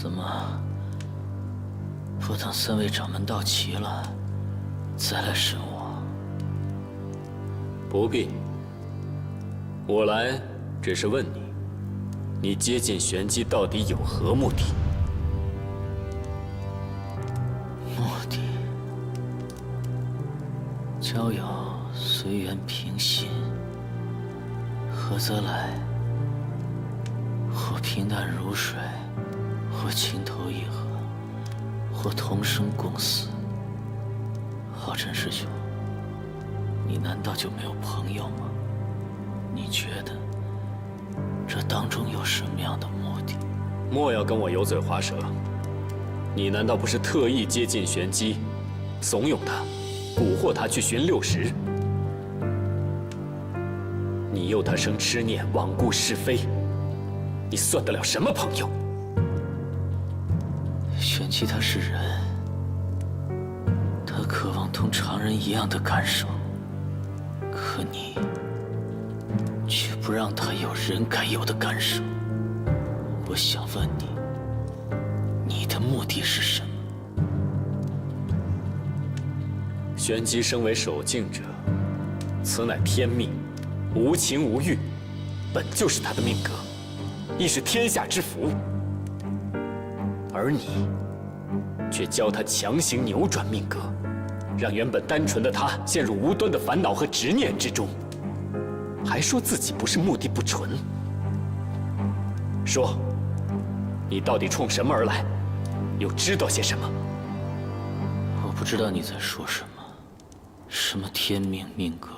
怎么不等3位掌门到齐了，再来审我？不必。我来只是问你，你接近玄机到底有何目的？目的，交友随缘平心，合则来，或平淡如水，或情投意合，或同生共死。浩辰师兄，你难道就没有朋友吗？你觉得这当中有什么样的目的？莫要跟我油嘴滑舌。你难道不是特意接近玄机，怂恿他，蛊惑他去寻60？你诱他生痴念，罔顾是非，你算得了什么朋友？玄机他是人，他渴望同常人一样的感受，可你却不让他有人该有的感受。我想问你，你的目的是什么？玄机身为守境者，此乃天命，无情无欲，本就是他的命格，亦是天下之福。而你却教他强行扭转命格，让原本单纯的他陷入无端的烦恼和执念之中，还说自己不是目的不纯。说，你到底冲什么而来？又知道些什么？我不知道你在说什么。什么天命命格？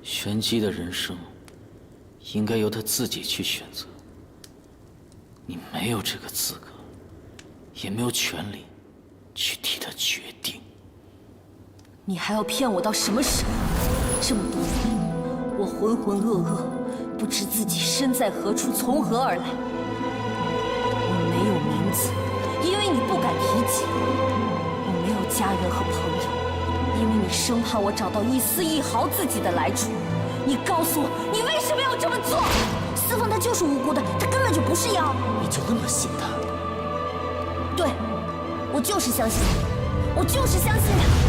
玄机的人生应该由他自己去选择。你没有这个资格，也没有权利去替他决定。你还要骗我到什么时候？这么多年，我浑浑噩噩，不知自己身在何处，从何而来。我没有名字，因为你不敢提起；我没有家人和朋友，因为你生怕我找到一丝一毫自己的来处。你告诉我，你为什么要这么做？司凤他就是无辜的，他根本就不是妖。你就那么信他？对，我就是相信他，我就是相信他。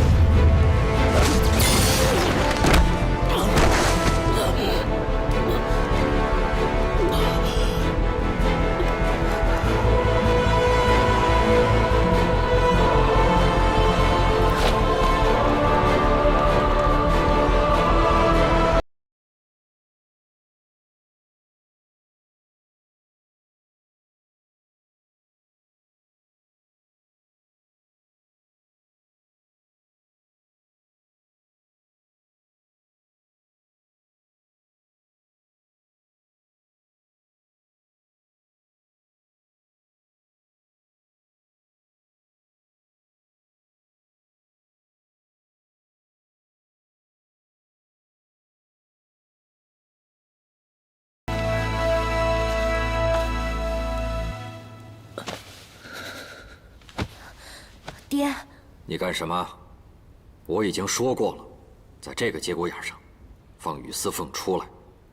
爹，你干什么？我已经说过了，在这个节骨眼上，放雨司凤出来，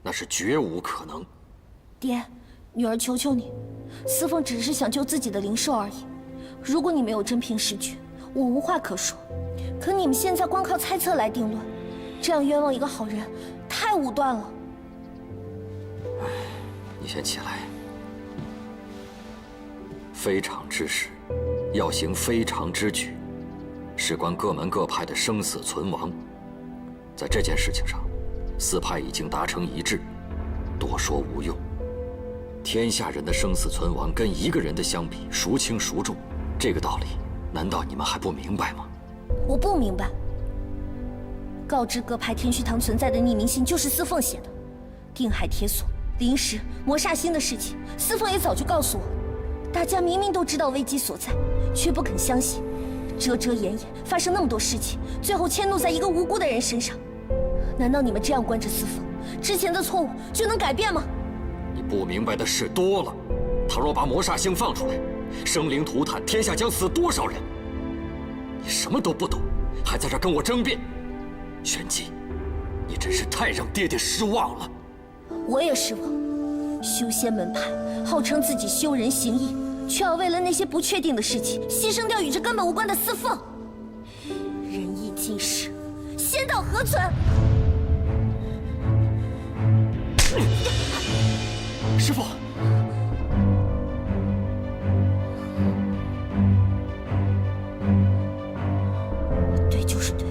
那是绝无可能。爹，女儿求求你，司凤只是想救自己的灵寿而已。如果你没有真凭实据，我无话可说。可你们现在光靠猜测来定论，这样冤枉一个好人，太武断了。你先起来。非常之事，要行非常之举，事关各门各派的生死存亡。在这件事情上，四派已经达成一致，多说无用。天下人的生死存亡跟一个人的相比，孰轻孰重？这个道理，难道你们还不明白吗？我不明白。告知各派天虚堂存在的匿名信就是司凤写的，定海铁锁、灵石、魔煞星的事情，司凤也早就告诉我。大家明明都知道危机所在，却不肯相信，遮遮掩掩，发生那么多事情，最后迁怒在一个无辜的人身上。难道你们这样关着司凤，之前的错误就能改变吗？你不明白的事多了。他若把魔煞星放出来，生灵涂炭，天下将死多少人？你什么都不懂，还在这跟我争辩。玄机，你真是太让爹爹失望了。我也失望。修仙门派号称自己修人行义，却要为了那些不确定的事情，牺牲掉与这根本无关的司凤。人已尽时，仙道何存？师父，对就是对，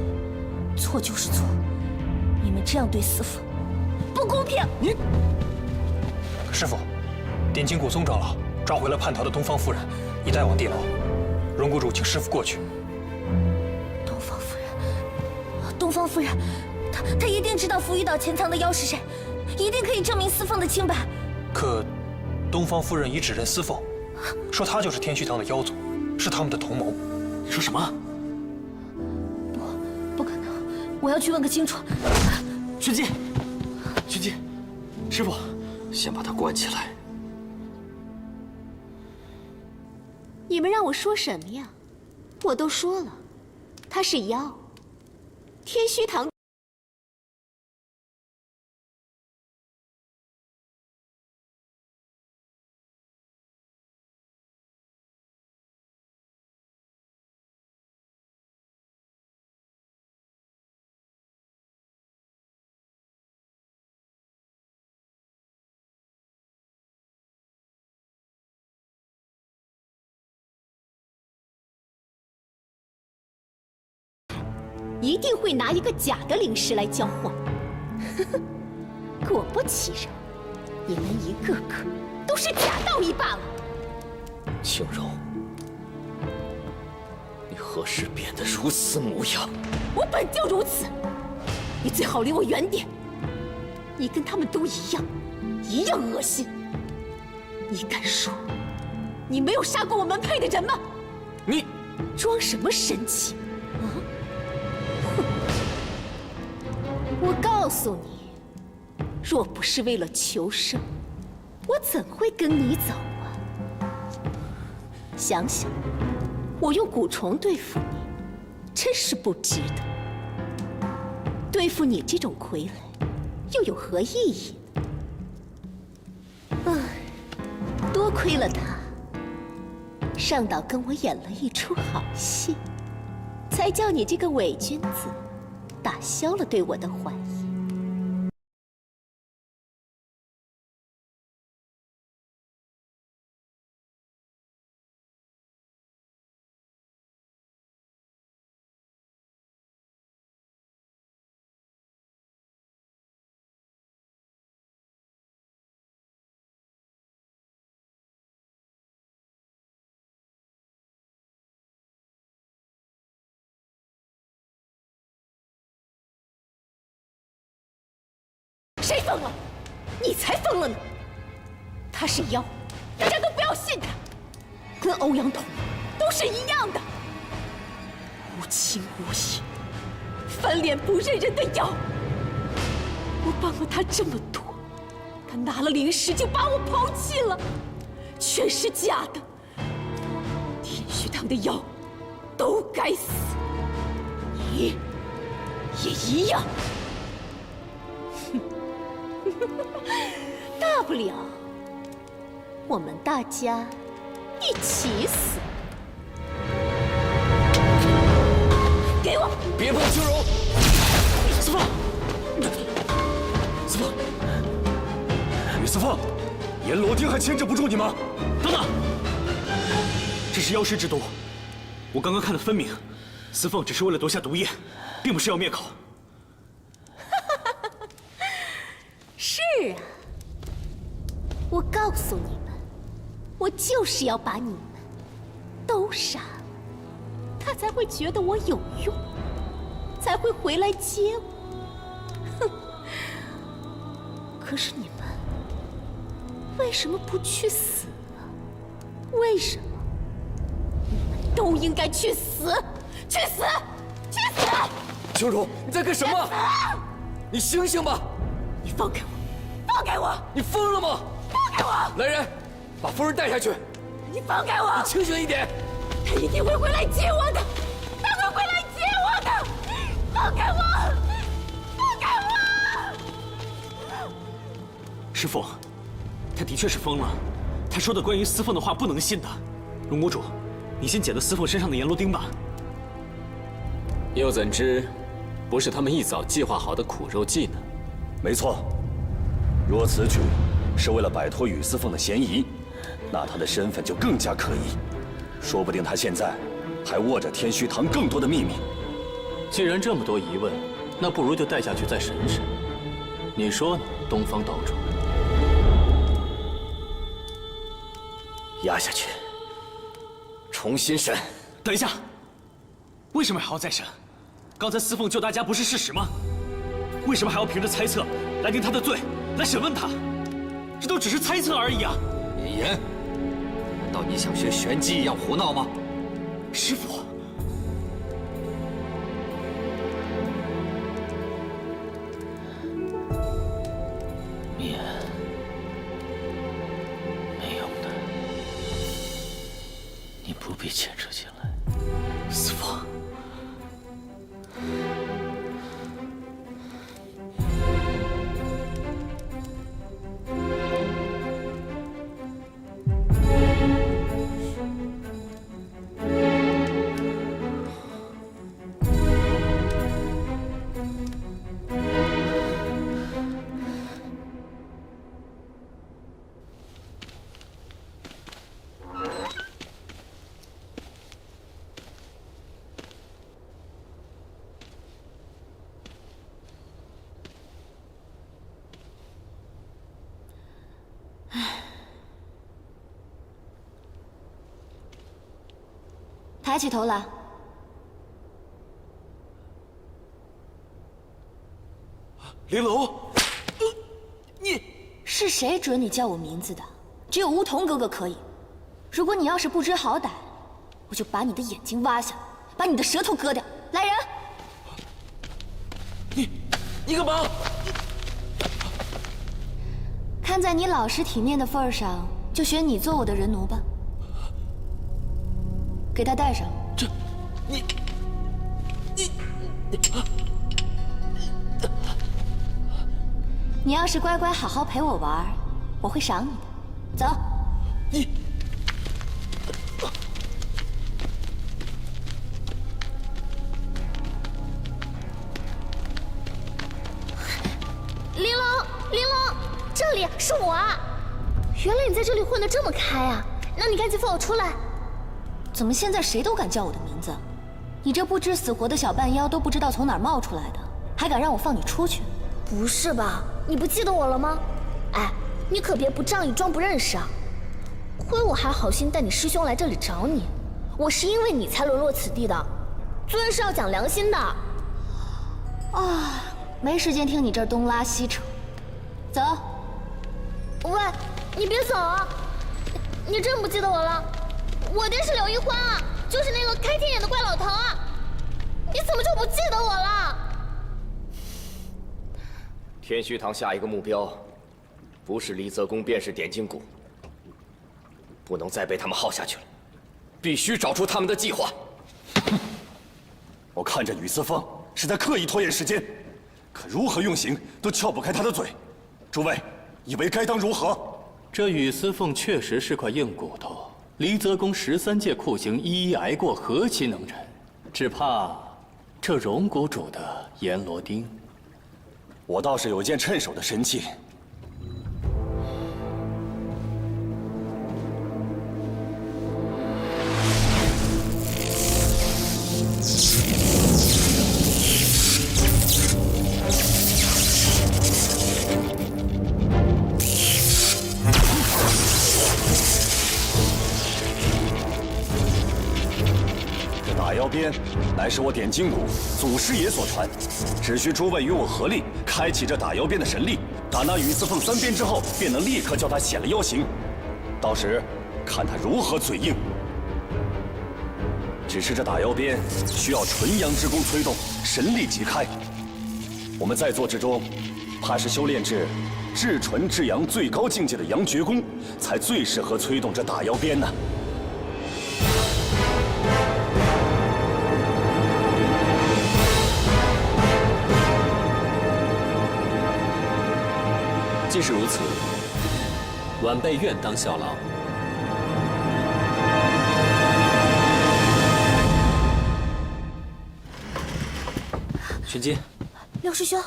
错就是错。你们这样对司凤，不公平！你，师父，点金古宗长老抓回了叛逃的东方夫人，已带往地牢。荣谷主请师父过去。东方夫人，东方夫人，她一定知道浮鱼岛潜藏的妖是谁，一定可以证明司凤的清白。可，东方夫人已指认司凤，说她就是天虚堂的妖族，是他们的同谋。你说什么？不可能！我要去问个清楚。玄机，玄机，师父，先把他关起来。你们让我说什么呀？我都说了，他是妖。天虚堂。一定会拿一个假的灵石来交换。果不其然，你们一个个都是假道义罢了。青柔，你何时变得如此模样？我本就如此，你最好离我远点。你跟他们都一样，一样恶心。你敢说你没有杀过我门派的人吗？你装什么神气？我告诉你，若不是为了求生，我怎会跟你走啊？想想，我用蛊虫对付你，真是不值得。对付你这种傀儡，又有何意义？唉，多亏了他，上岛跟我演了一出好戏，才叫你这个伪君子打消了对我的怀疑。谁疯了？你才疯了呢！他是妖，大家都不要信他，跟欧阳统都是一样的，无情无义、翻脸不认人的妖。我帮了他这么多，他拿了灵石就把我抛弃了，全是假的。天虚堂的妖都该死，你也一样。大不了，我们大家一起死。给我！别碰青柔！司凤，司凤，吕司凤，阎罗丁还牵制不住你吗？等等，这是妖师之毒，我刚刚看得分明，司凤只是为了夺下毒液，并不是要灭口。是啊，我告诉你们，我就是要把你们都杀了，他才会觉得我有用，才会回来接我。哼！可是你们为什么不去死啊？为什么？你们都应该去死！去死！去死！青柔，你在干什么？你醒醒吧！你放开我！放开我！你疯了吗？放开我！来人，把夫人带下去！你放开我！你清醒一点！他一定会回来接我的，他会回来接我的！放开我！放开我！师父，他的确是疯了，他他说的关于司凤的话不能信的。荣公主，你先解了司凤身上的阎罗钉吧。又怎知，不是他们一早计划好的苦肉计呢？没错，若此举是为了摆脱雨司凤的嫌疑，那他的身份就更加可疑。说不定他现在还握着天虚堂更多的秘密。既然这么多疑问，那不如就带下去再审审。你说呢，东方道主？压下去，重新审。等一下，为什么还要再审？刚才司凤救大家不是事实吗？为什么还要凭着猜测来定他的罪，来审问他？这都只是猜测而已啊！李岩，难道你想学玄机一样胡闹吗？师父，免，没用的，你不必牵扯进来。司凤。抬起头来。玲珑，你是谁准你叫我名字的？只有梧桐哥哥可以。如果你要是不知好歹，我就把你的眼睛挖下来，把你的舌头割掉。来人！你干嘛？看在你老实体面的份儿上，就选你做我的人奴吧。给他戴上。这，你要是乖乖好好陪我玩，我会赏你的。走。玲珑，这里是我啊！原来你在这里混得这么开啊！那你赶紧放我出来！怎么现在谁都敢叫我的名字？你这不知死活的小半妖都不知道从哪儿冒出来的，还敢让我放你出去？不是吧？你不记得我了吗？哎，你可别不仗义装不认识啊！亏我还好心带你师兄来这里找你，我是因为你才沦落此地的。做人是要讲良心的。啊，没时间听你这儿东拉西扯。走。喂，你别走啊！你真不记得我了？我爹是柳一欢啊，就是那个开天眼的怪老头啊！你怎么就不记得我了？天虚堂下一个目标，不是离泽宫便是点金谷，不能再被他们耗下去了，必须找出他们的计划。我看着雨司凤是在刻意拖延时间，可如何用刑都撬不开他的嘴。诸位，以为该当如何？这雨司凤确实是块硬骨头，离泽宫13届酷刑一一挨过，何其能忍？只怕这荣谷主的阎罗钉，我倒是有件趁手的神器。打妖鞭乃是我点金谷祖师爷所传，只需诸位与我合力，开启这打妖鞭的神力，打那雨司凤3鞭之后，便能立刻叫他显了妖形。到时看他如何嘴硬。只是这打妖鞭需要纯阳之功催动，神力即开。我们在座之中，怕是修炼至至纯至阳最高境界的阳绝功，才最适合催动这打妖鞭呢。既是如此，晚辈愿当效劳。玄机，六师兄，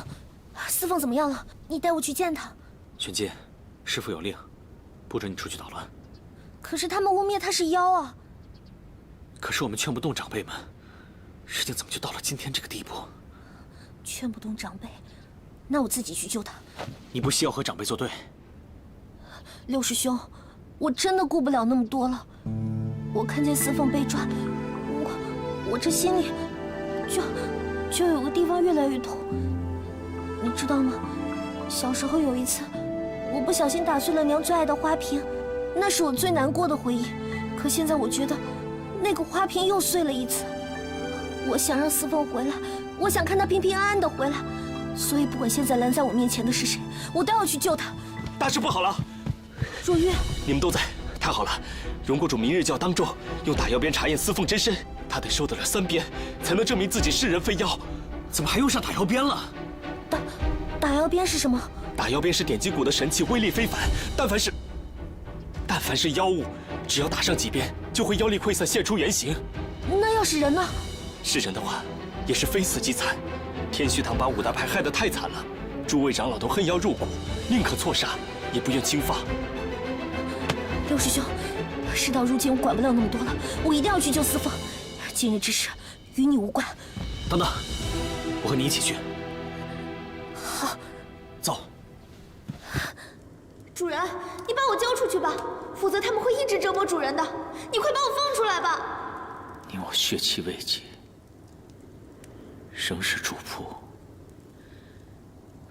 司凤怎么样了？你带我去见他。玄机，师父有令，不准你出去捣乱。可是他们污蔑他是妖啊！可是我们劝不动长辈们，事情怎么就到了今天这个地步？劝不动长辈，那我自己去救他。你不需要和长辈作对。六师兄，我真的顾不了那么多了。我看见司凤被抓，我这心里就有个地方越来越痛。你知道吗？小时候有一次，我不小心打碎了娘最爱的花瓶，那是我最难过的回忆。可现在我觉得，那个花瓶又碎了一次。我想让司凤回来，我想看她平平安安的回来，所以不管现在拦在我面前的是谁，我都要去救她。大事不好了！若月，你们都在，太好了！荣国主明日就要当众用打药鞭查验司凤真身，他得受得了3鞭，才能证明自己是人非妖。怎么还用上打药鞭了？打药鞭是什么？打药鞭是点击谷的神器，威力非凡。但凡是妖物，只要打上几鞭，就会妖力溃散，现出原形。那要是人呢？是人的话，也是非死即残。天虚堂把5大派害得太惨了，诸位长老都恨妖入骨，宁可错杀，也不愿轻放。六师兄，事到如今，我管不了那么多了，我一定要去救司凤。今日之事与你无关。等等，我和你一起去。好，走。主人，你把我交出去吧，否则他们会一直折磨主人的。你快把我放出来吧！你我血气未结，仍是主仆，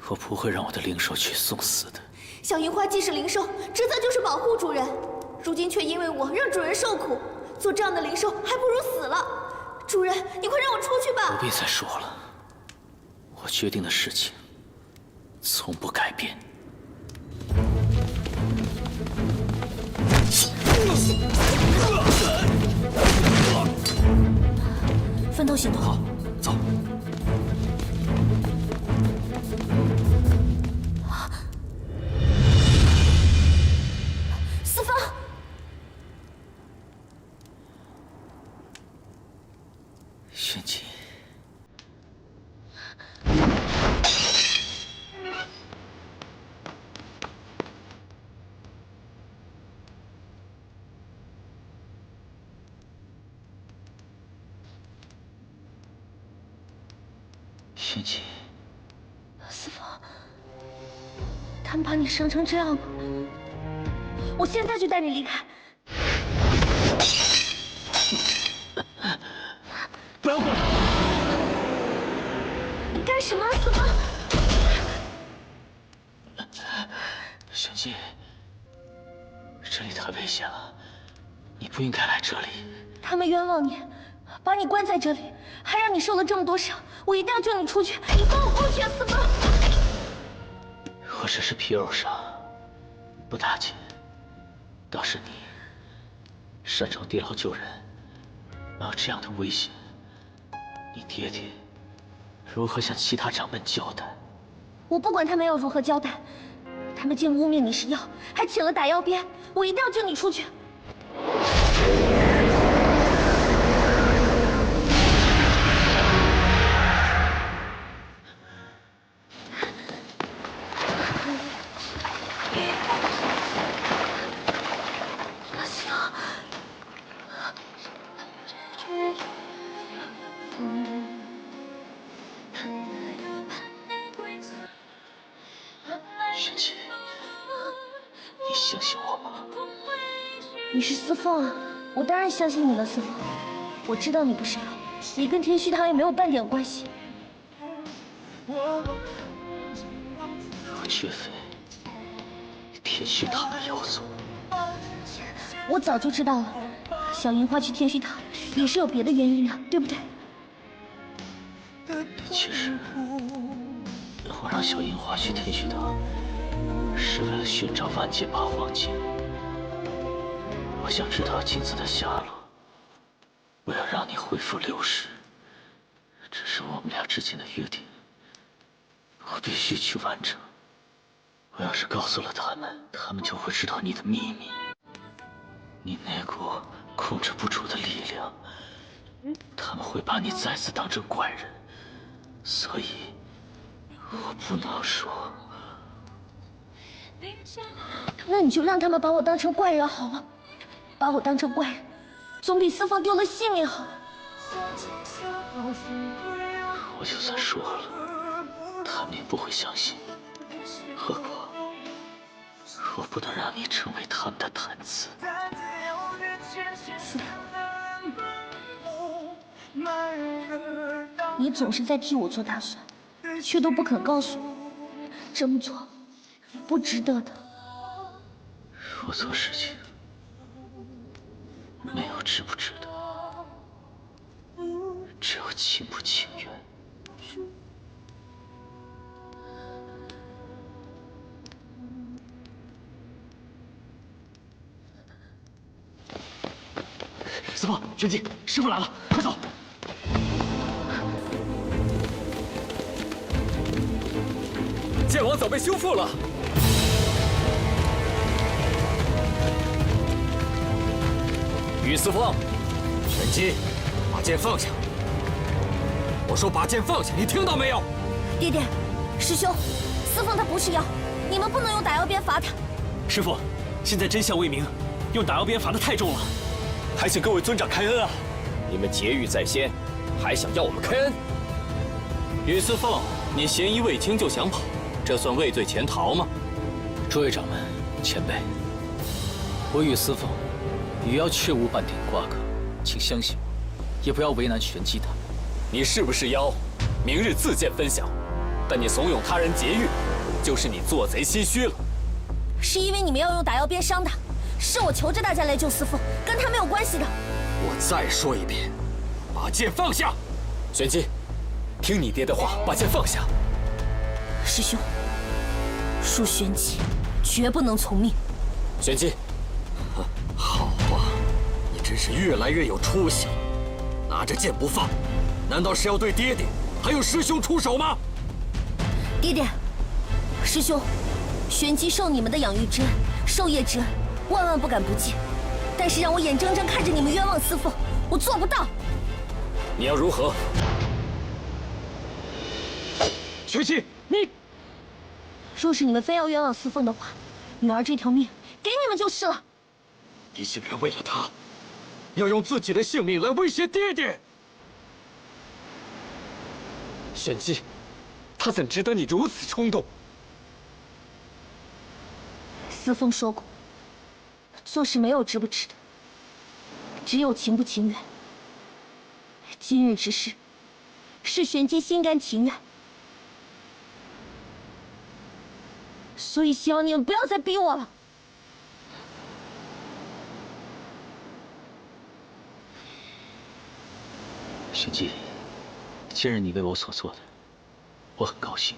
我不会让我的灵兽去送死的。小银花既是灵兽，职责就是保护主人，如今却因为我让主人受苦，做这样的灵兽还不如死了。主人，你快让我出去吧！不必再说了，我决定的事情从不改变。分头行动。好，走。司凤，玄机，玄机，司凤，他们把你伤成这样了，我现在就带你离开。不要过来！你干什么，司凤？玄机，这里太危险了，你不应该来这里。他们冤枉你，把你关在这里，还让你受了这么多伤，我一定要救你出去！你放我过去啊，司凤！我只是皮肉伤，不打紧。倒是你，擅闯地牢救人，没有这样的危险，你爹爹如何向其他长辈交代？我不管他们要如何交代，他们竟污蔑你是妖，还请了打妖鞭，我一定要救你出去！玄机，你相信我吗？你是司凤啊，我当然相信你了，司凤。我知道你不是妖，你跟天虚堂也没有半点关系。我绝非天虚堂的妖族。我早就知道了，小银花去天虚堂也是有别的原因的，对不对？其实，我让小银花去天虚堂，是为了寻找万劫八荒镜。我想知道镜子的下落，我要让你恢复流失。这是我们俩之间的约定，我必须去完成。我要是告诉了他们，他们就会知道你的秘密。你那股控制不住的力量，他们会把你再次当成怪人，所以我不能说。那你就让他们把我当成怪人好了，把我当成怪人，总比司凤丢了性命好。我就算说了，他们也不会相信。何况，我不能让你成为他们的谈资。是。你总是在替我做打算，却都不肯告诉我，这么做不值得的。我做事情没有值不值得，只有情不情愿。司凤、玄机，师傅来了，快走！剑王早被修复了。于司凤，玄机，把剑放下！我说把剑放下，你听到没有？爹爹，师兄，司凤他不是妖，你们不能用打妖鞭罚他。师傅，现在真相未明，用打妖鞭罚得太重了，还请各位尊长开恩啊！你们劫狱在先，还想要我们开恩？于司凤，你嫌疑未清就想跑，这算畏罪潜逃吗？诸位掌门、前辈，我与司凤与妖确无半点瓜葛，请相信我，也不要为难玄机他们。你是不是妖，明日自见分晓。但你怂恿他人劫狱，就是你做贼心虚了。是因为你们要用打妖鞭伤他，是我求着大家来救司凤，跟他没有关系的。我再说一遍，把剑放下！玄机，听你爹的话，把剑放下。师兄，恕玄机绝不能从命。玄机，好啊，你真是越来越有出息了。拿着剑不放，难道是要对爹爹还有师兄出手吗？爹爹，师兄，玄机受你们的养育之恩，授业之恩，万万不敢不记。但是让我眼睁睁看着你们冤枉司凤，我做不到。你要如何？玄机，你若是你们非要冤枉司凤的话，女儿这条命给你们就是了。你竟然为了他，要用自己的性命来威胁爹爹！玄机，他怎值得你如此冲动？司凤说过，做事没有值不值得，只有情不情愿。今日之事，是玄机心甘情愿，所以希望你们不要再逼我了。玄机，今日你为我所做的，我很高兴，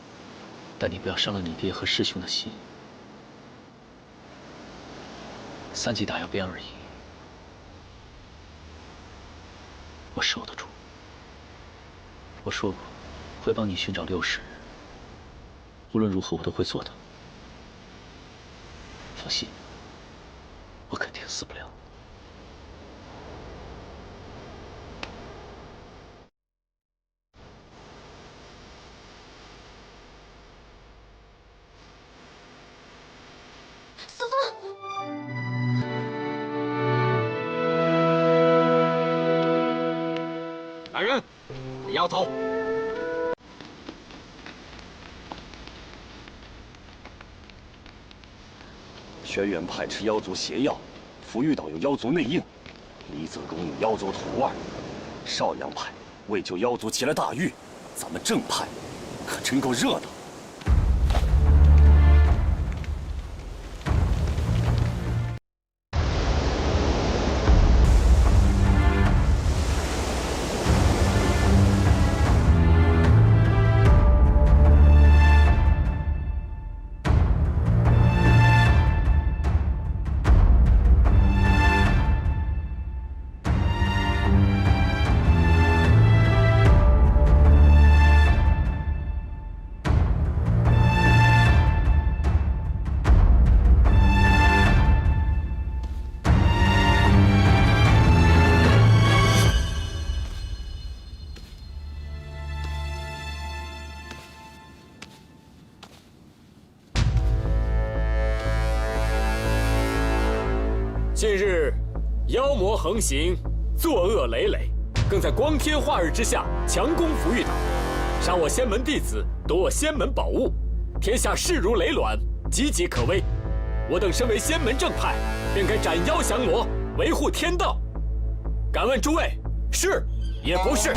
但你不要伤了你爹和师兄的心。3级打妖鞭而已，我受得住。我说过，会帮你寻找6世人，无论如何我都会做到。放心，我肯定死不了。司凤。来人，给妖头！轩辕派吃妖族邪药，福玉岛有妖族内应，黎泽公有妖族徒儿，少阳派为救妖族起了大狱，咱们正派可真够热闹。近日，妖魔横行，作恶累累，更在光天化日之下强攻福玉岛，杀我仙门弟子，夺我仙门宝物，天下势如累卵，岌岌可危。我等身为仙门正派，便该斩妖降魔，维护天道。敢问诸位，是也不是？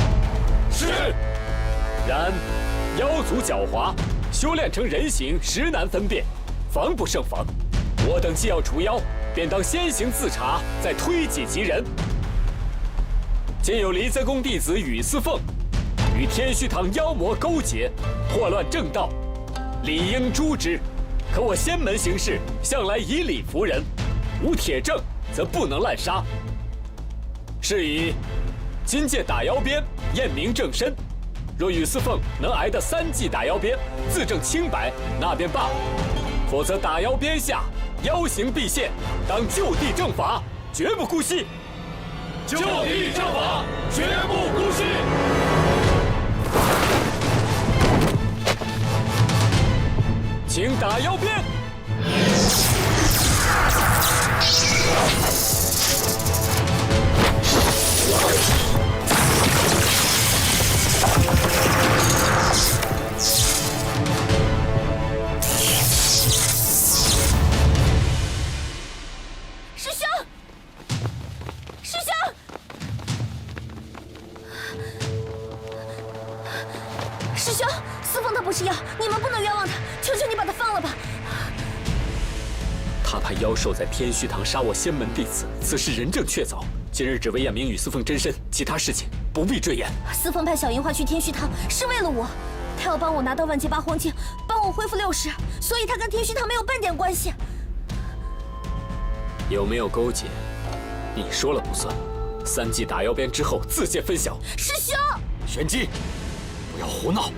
是。然妖族狡猾，修炼成人形实难分辨，防不胜防。我等既要除妖，便当先行自查，再推己及人。今有离泽宫弟子宇思凤，与天虚堂妖魔勾结，祸乱正道，理应诛之。可我仙门行事，向来以理服人，无铁证则不能滥杀。是以，今届打妖鞭验明正身。若宇思凤能挨得3记打妖鞭，自证清白，那便罢；否则打妖鞭下，妖形毕现，当就地正法，绝不姑息。就地正法，绝不姑息。请打妖鞭。师兄，师兄，师兄，司凤他不是妖，你们不能冤枉他，求求你把他放了吧。他派妖兽在天虚堂杀我仙门弟子，此事人证确凿。今日只为验明宇思凤真身，其他事情不必赘言。司凤派小银花去天虚堂是为了我，他要帮我拿到万劫八荒镜，帮我恢复60，所以他跟天虚堂没有半点关系。有没有勾结，你说了不算。3记打妖鞭之后，自见分晓。师兄，玄机，不要胡闹！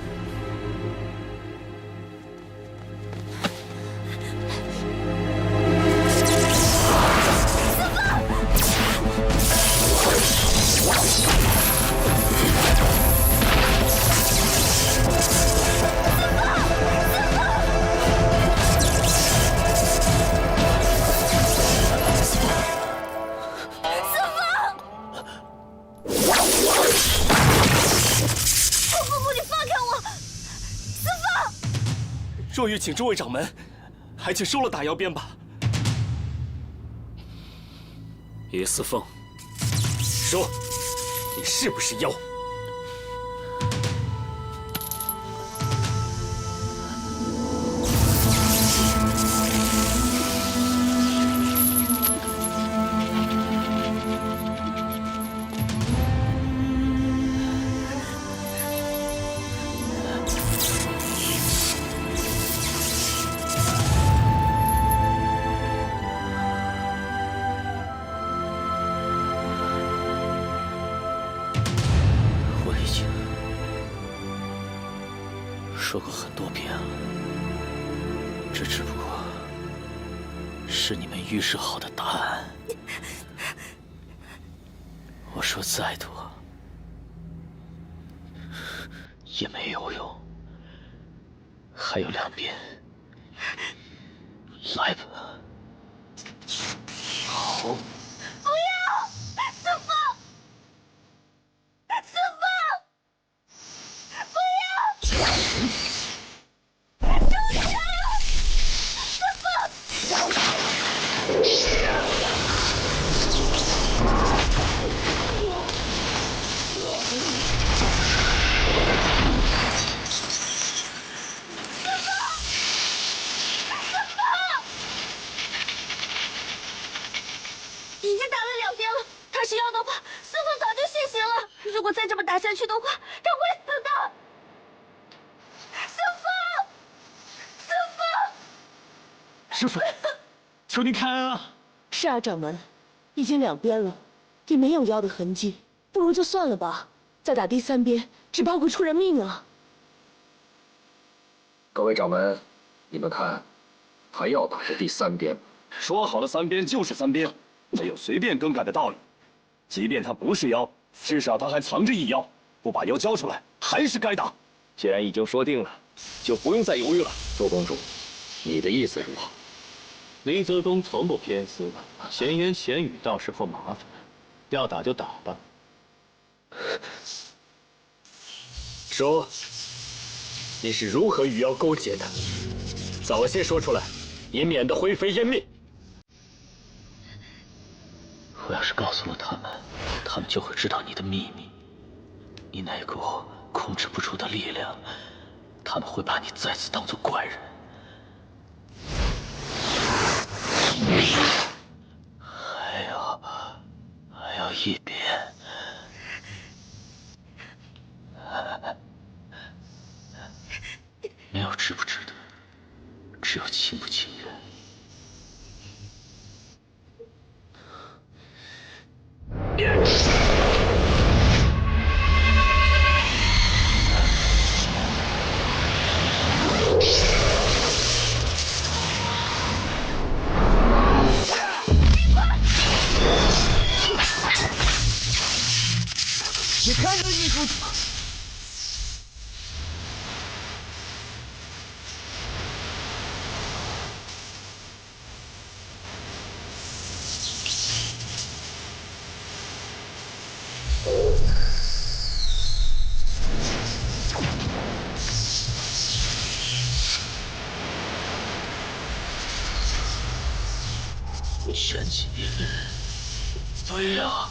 若欲请诸位掌门，还请收了打妖鞭吧。宇思凤，说，你是不是妖？说过很多遍了，这只不过是你们预设好的答案。我说再多也没有用，还有2遍，来吧。好。不要，司凤，司凤，不要！住手！司凤！已经打了2遍了，他是妖的话，司凤早就现形了。如果再这么打下去的话，他会死的。司凤，司凤，师父，求您开恩啊！是啊，掌门，已经2鞭了，也没有妖的痕迹，不如就算了吧。再打第3鞭，只怕会出人命啊！各位掌门，你们看，还要打这第3鞭？说好了3鞭就是3鞭，没有随便更改的道理。即便他不是妖，至少他还藏着异妖，不把妖交出来，还是该打。既然已经说定了，就不用再犹豫了。周公主，你的意思如何？黎泽公从不偏私，闲言闲语倒是会麻烦。要打就打吧。说，你是如何与妖勾结的？早些说出来，也免得灰飞烟灭。我要是告诉了他们，他们就会知道你的秘密。你那股控制不住的力量，他们会把你再次当作怪人。还有一边，没有值不值得，只有情不情愿。你看这艺术。玄机，不要！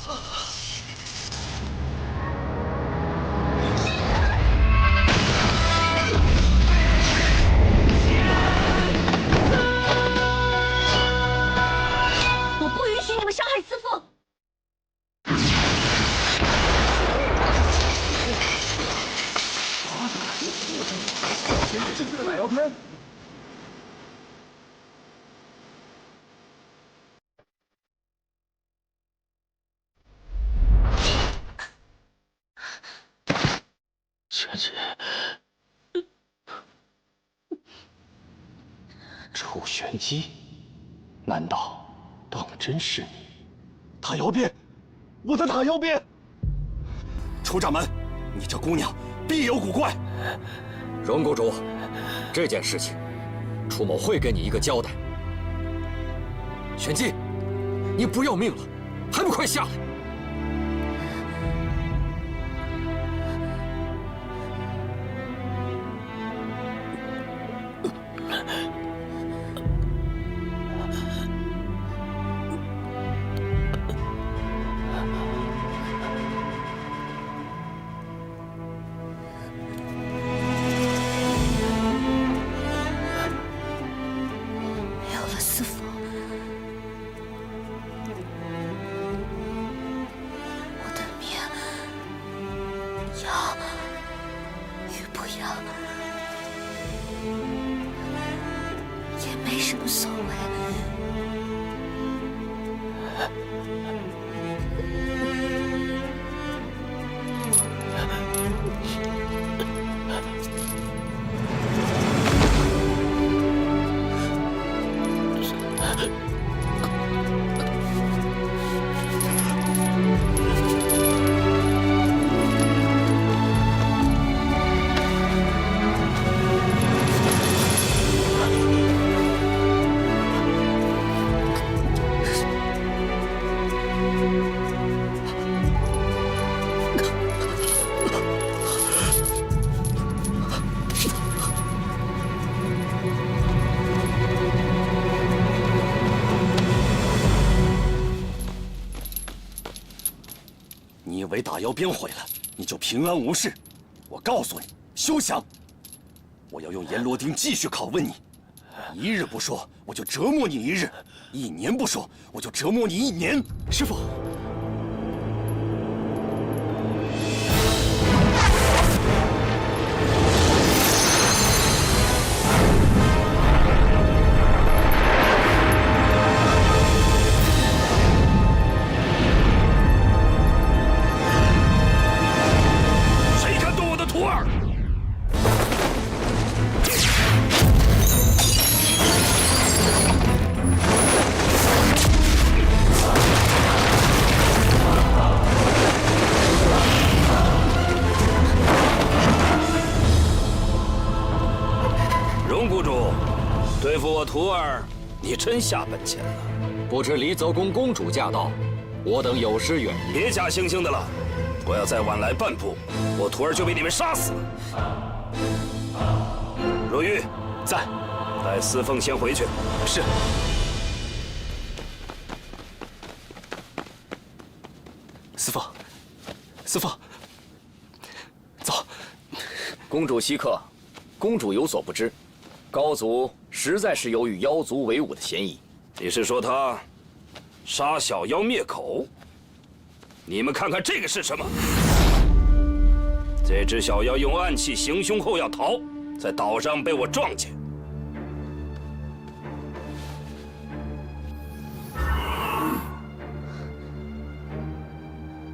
我不允许你们伤害司凤！这是奶油片。玄机，楚玄机，难道当真是你？打妖鞭，我的打妖鞭！楚掌门，你这姑娘必有古怪。荣谷主，这件事情，楚某会给你一个交代。玄机，你不要命了，还不快下来！有了司凤，我的命要与不要也没什么所谓。你以为打妖鞭毁了，你就平安无事？我告诉你，休想！我要用阎罗钉继续拷问你，一日不说，我就折磨你一日；一年不说，我就折磨你一年。师父，谁敢动我的徒儿？荣谷主，对付我徒儿，你真下本钱了。不知离泽宫公主驾到，我等有失远迎。别假惺惺的了，我要再晚来半步，我徒儿就被你们杀死。若玉在，带司凤先回去。是。司凤，司凤，走。公主稀客，公主有所不知，高祖实在是有与妖族为伍的嫌疑。你是说他杀小妖灭口？你们看看这个是什么？这只小妖用暗器行凶后要逃，在岛上被我撞见。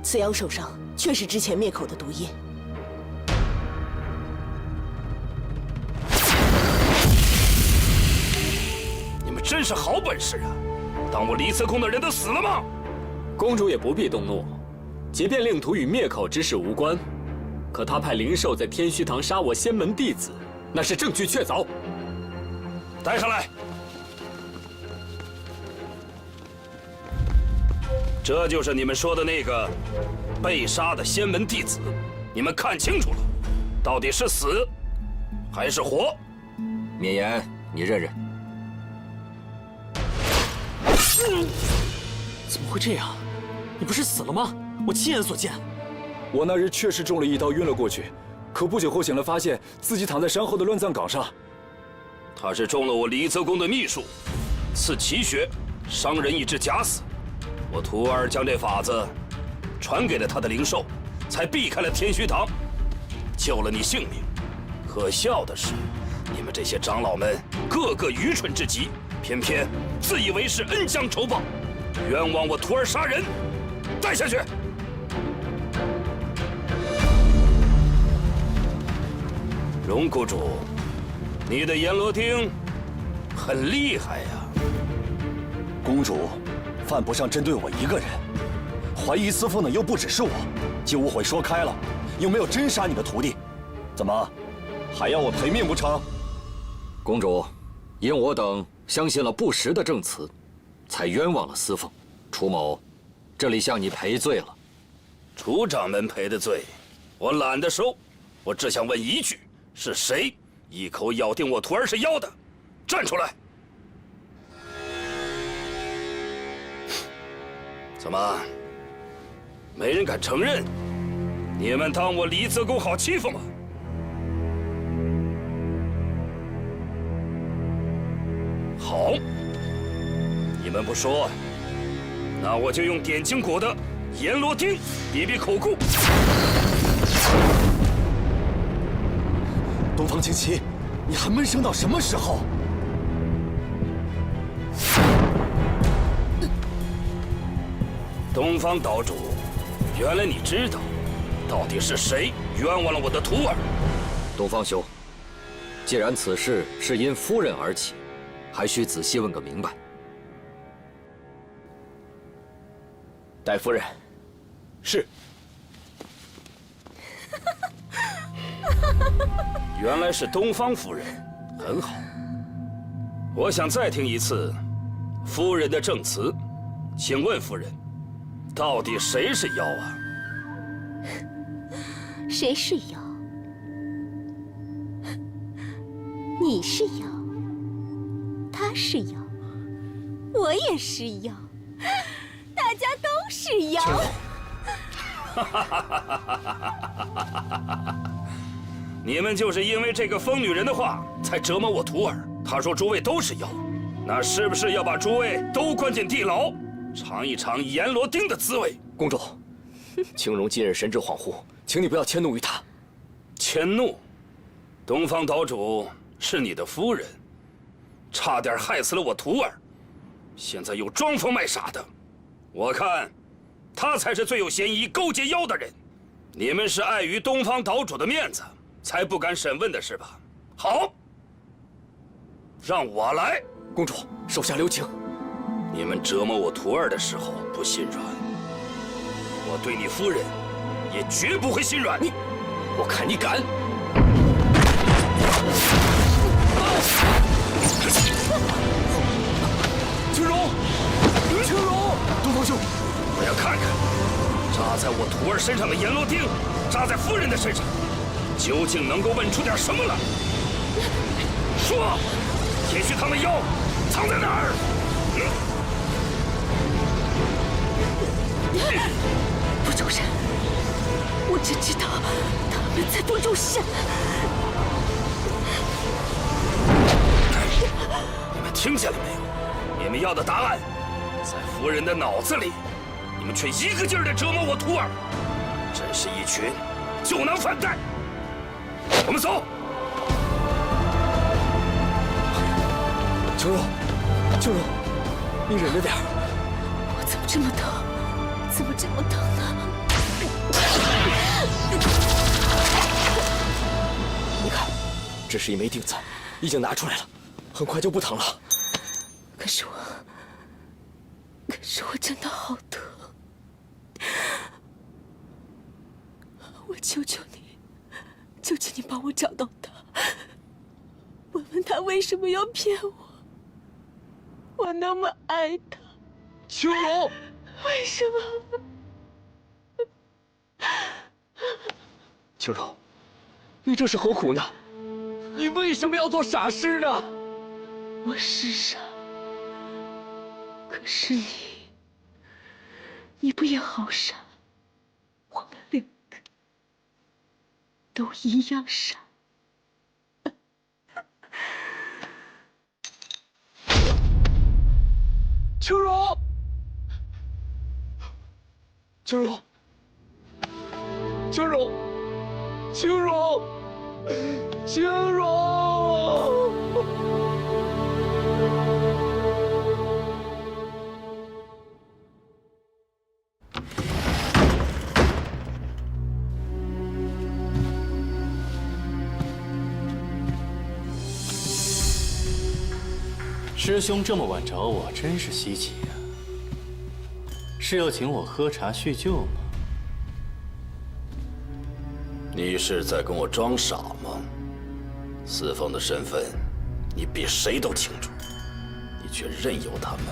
此妖手上确是之前灭口的毒印。你们真是好本事啊！当我离慈宫的人都死了吗？公主也不必动怒，即便令徒与灭口之事无关，可他派灵兽在天虚堂杀我仙门弟子，那是证据确凿。带上来。这就是你们说的那个被杀的仙门弟子，你们看清楚了，到底是死还是活？绵延，你认认。怎么会这样？你不是死了吗？我亲眼所见。我那日确实中了一刀，晕了过去，可不久后醒来，发现自己躺在山后的乱葬岗上。他是中了我离泽宫的秘术，刺奇穴，伤人以致假死。我徒儿将这法子传给了他的灵兽，才避开了天虚堂，救了你性命。可笑的是，你们这些长老们个个愚蠢至极，偏偏自以为是恩将仇报，冤枉我徒儿杀人。带下去。荣谷主，你的阎罗钉很厉害呀。公主，犯不上针对我一个人，怀疑司凤的又不只是我，既误会说开了，又没有真杀你的徒弟，怎么还要我赔命不成？公主，因我等相信了不实的证词，才冤枉了司凤。楚某，这里向你赔罪了。楚掌门赔的罪，我懒得收。我只想问一句：是谁一口咬定我徒儿是妖的？站出来！怎么，没人敢承认？你们当我离泽宫好欺负吗？好，你们不说，那我就用点睛谷的阎罗钉比比口供。东方青旗，你还闷声到什么时候？东方岛主，原来你知道，到底是谁冤枉了我的徒儿？东方兄，既然此事是因夫人而起，还需仔细问个明白。戴夫人，是。原来是东方夫人，很好。我想再听一次夫人的证词，请问夫人，到底谁是妖啊？谁是妖？你是妖，他是妖，我也是妖，大家都是妖。你们就是因为这个疯女人的话，才折磨我徒儿。她说诸位都是妖，那是不是要把诸位都关进地牢，尝一尝阎罗钉的滋味？公主，青荣今日神志恍惚，请你不要迁怒于他。迁怒？东方岛主是你的夫人，差点害死了我徒儿，现在又装疯卖傻的，我看他才是最有嫌疑勾结妖的人。你们是碍于东方岛主的面子，才不敢审问的是吧？好，让我来。公主，手下留情。你们折磨我徒儿的时候不心软，我对你夫人也绝不会心软。我看你敢！青荣，青荣，东方兄，我要看看扎在我徒儿身上的阎罗钉，扎在夫人的身上，究竟能够问出点什么来？说，也许他们药藏在哪儿？不周山，我只知道他们在不周山。你们听见了没有？你们要的答案在夫人的脑子里，你们却一个劲儿地折磨我徒儿，真是一群酒囊饭袋。我们走。秋荣，秋荣，你忍着点儿。我怎么这么疼？怎么这么疼呢？你看，这是一枚钉子，已经拿出来了，很快就不疼了。可是我真的好疼。我求求你，求求你帮我找到他，问问他为什么要骗我。我那么爱他，秋荣，为什么？秋荣，你这是何苦呢？你为什么要做傻事呢？我是傻，可是你不也好傻？我们两个都一样傻。秋荣，秋荣，秋荣，秋荣，秋荣。师兄这么晚找我，真是稀奇呀。是要请我喝茶叙旧吗？你是在跟我装傻吗？四凤的身份，你比谁都清楚，你却任由他们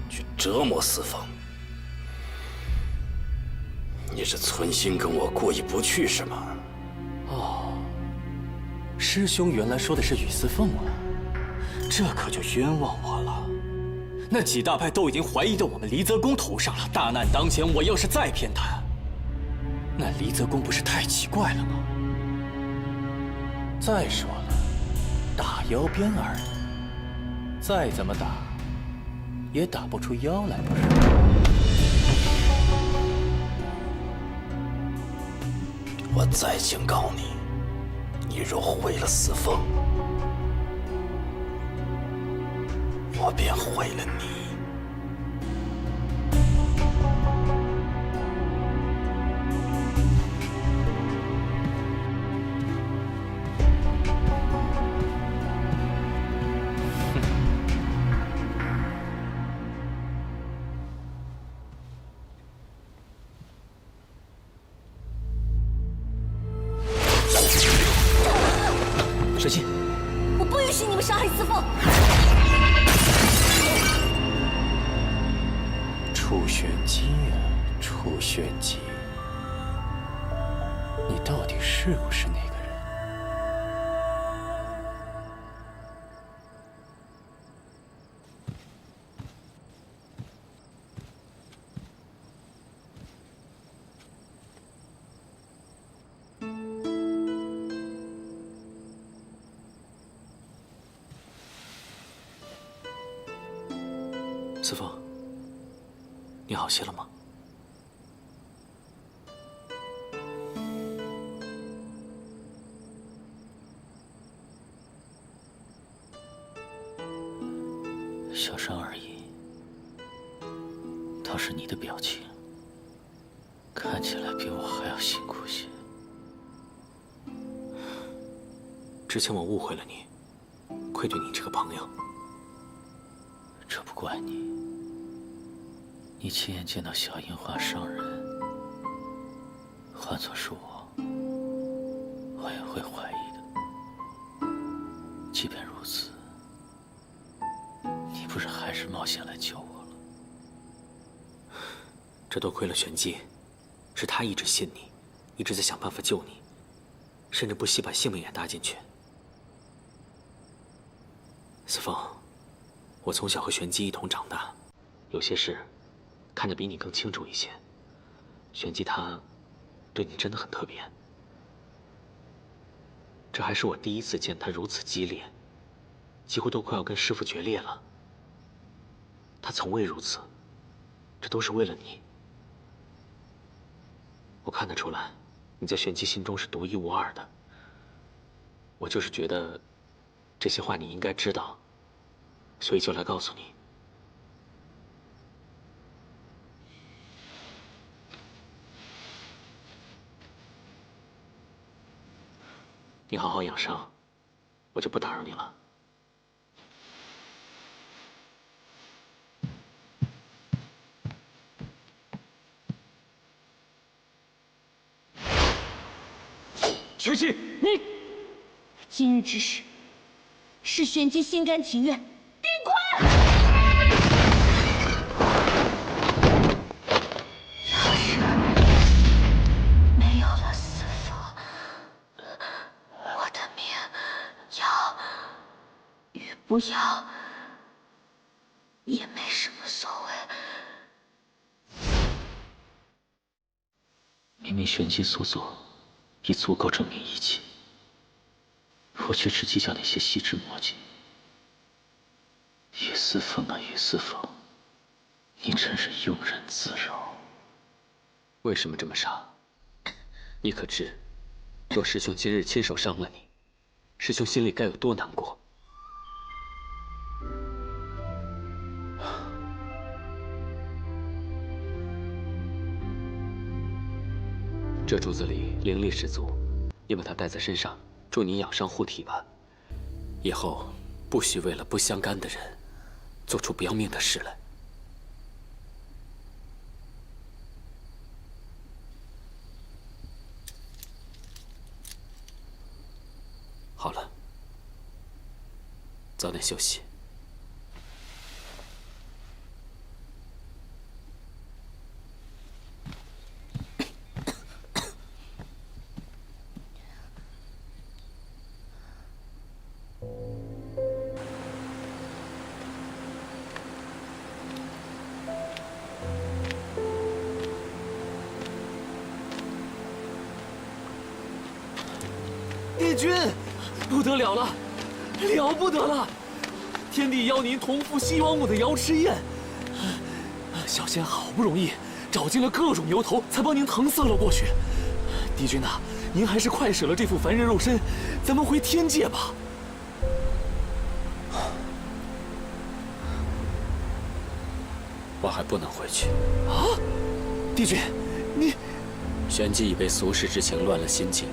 去折磨四凤。你是存心跟我过意不去是吗？哦，师兄原来说的是雨四凤啊。这可就冤枉我了。那几大派都已经怀疑到我们离泽公头上了。大难当前，我要是再骗他，那离泽公不是太奇怪了吗？再说了，打腰鞭而已，再怎么打，也打不出腰来，不是？我再警告你，你若毁了四凤，我便毁了你。水晶，我不允许你们伤害四凤。楚玄机呀，楚玄机，你到底是不是那个人？四凤，你好些了吗？小伤而已，倒是你的表情看起来比我还要辛苦些。之前我误会了你，愧对你这个朋友。这不怪你，你亲眼见到小樱花伤人，换作是我也会怀疑的。即便如此，你不是还是冒险来救我了。这多亏了玄机，是他一直信你，一直在想办法救你，甚至不惜把性命也搭进去。司凤，我从小和玄机一同长大，有些事看得比你更清楚一些。玄机他对你真的很特别，这还是我第一次见他如此激烈，几乎都快要跟师父决裂了。他从未如此，这都是为了你。我看得出来，你在玄机心中是独一无二的。我就是觉得这些话你应该知道，所以就来告诉你。你好好养伤，我就不打扰你了。玄机，你今日之事，是玄机心甘情愿。闭关！要是没有了司凤，我的命要与不要也没什么所谓。明明玄机所做已足够证明一切，我却只计较那些细枝末节。于司凤啊，于司凤，你真是庸人自扰。为什么这么傻？你可知，若师兄今日亲手伤了你，师兄心里该有多难过？这珠子里灵力十足，你把它带在身上，助你养伤护体吧。以后不许为了不相干的人做出不要命的事来。好了，早点休息。帝君，不得了了，了不得了！天帝邀您同赴西王母的瑶池宴，小仙好不容易找尽了各种由头，才帮您搪塞了过去。帝君呐，您还是快舍了这副凡人肉身，咱们回天界吧。我还不能回去啊！帝君，你……玄机已被俗世之情乱了心境，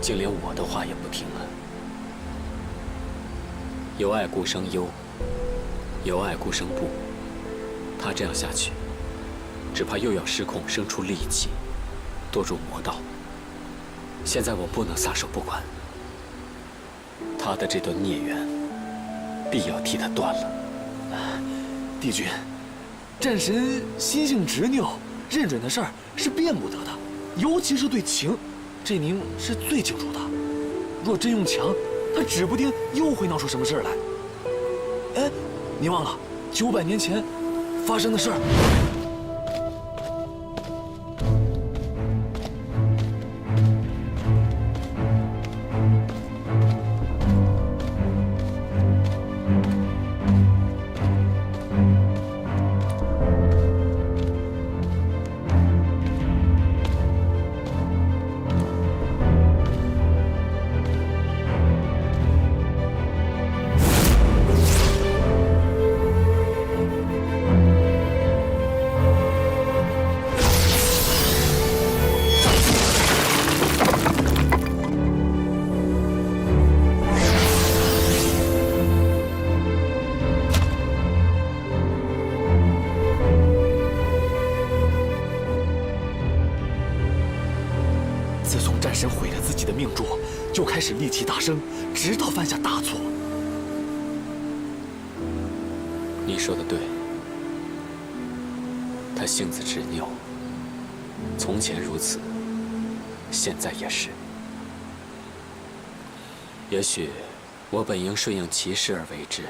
竟连我的话也不听了。有爱故生忧，有爱故生怖。他这样下去，只怕又要失控，生出戾气，堕入魔道。现在我不能撒手不管，他的这段孽缘，必要替他断了。帝君，战神心性执拗，认准的事儿是变不得的，尤其是对情，这您是最清楚的。若真用强，他指不定又会闹出什么事儿来。哎，您忘了900年前发生的事儿？自从战神毁了自己的命柱，就开始戾气大生，直到犯下大错。你说的对，他性子执拗，从前如此，现在也是。也许我本应顺应其事而为之，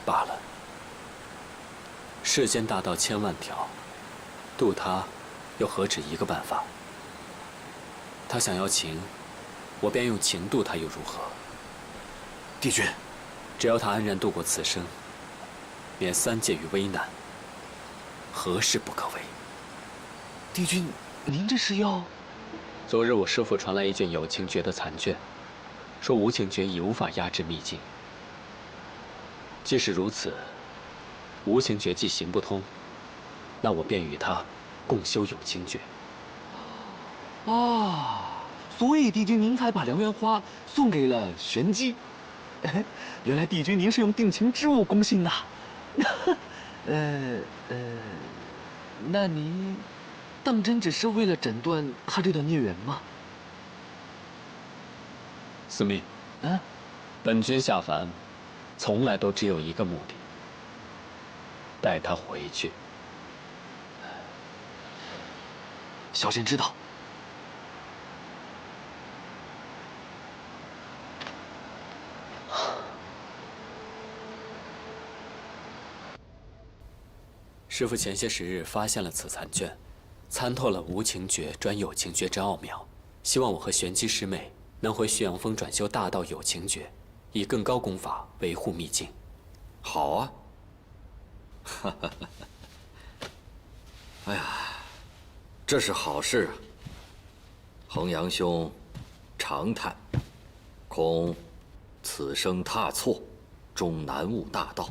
罢了。世间大道千万条，渡他，又何止一个办法？他想要情，我便用情渡他，又如何？帝君，只要他安然度过此生，免三界于危难，何事不可为？帝君，您这是要……昨日我师父传来一卷有情诀的残卷，说无情诀已无法压制秘境。既是如此，无情诀既行不通，那我便与他共修有情诀。啊，所以帝君您才把良缘花送给了玄机。原来帝君您是用定情之物攻心的。那您当真只是为了诊断他这段孽缘吗？司命，本君下凡，从来都只有一个目的，带他回去。小仙知道。师父前些时日发现了此残卷，参透了无情诀转有情诀之奥妙，希望我和玄机师妹能回旭阳峰转修大道有情诀，以更高功法维护秘境。好啊！哎呀，这是好事啊！衡阳兄长叹，恐此生踏错，终难悟大道。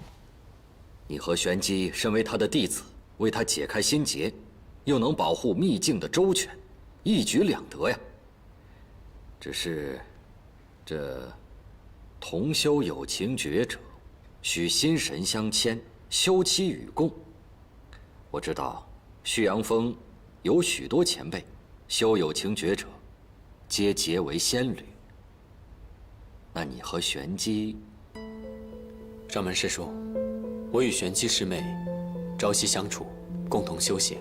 你和玄机身为他的弟子，为他解开心结，又能保护秘境的周全，一举两得呀。只是，这同修有情诀者，需心神相牵，休戚与共。我知道旭阳峰有许多前辈修有情诀者，皆结为仙侣。那你和玄机？掌门师叔，我与玄机师妹朝夕相处，共同修行，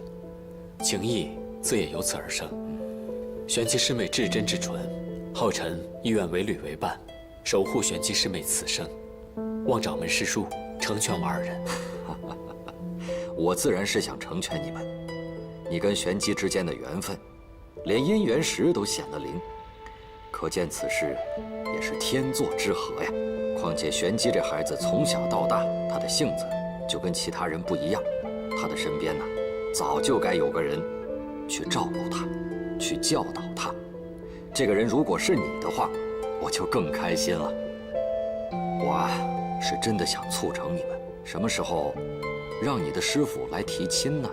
情谊自也由此而生。玄机师妹至真至纯，后尘亦愿为侣为伴，守护玄机师妹此生。望掌门师叔成全我二人。我自然是想成全你们。你跟玄机之间的缘分，连姻缘石都显得灵，可见此事也是天作之合呀。况且玄机这孩子从小到大，他的性子就跟其他人不一样，他的身边呢，早就该有个人去照顾他，去教导他。这个人如果是你的话，我就更开心了。我啊，是真的想促成你们，什么时候让你的师傅来提亲呢？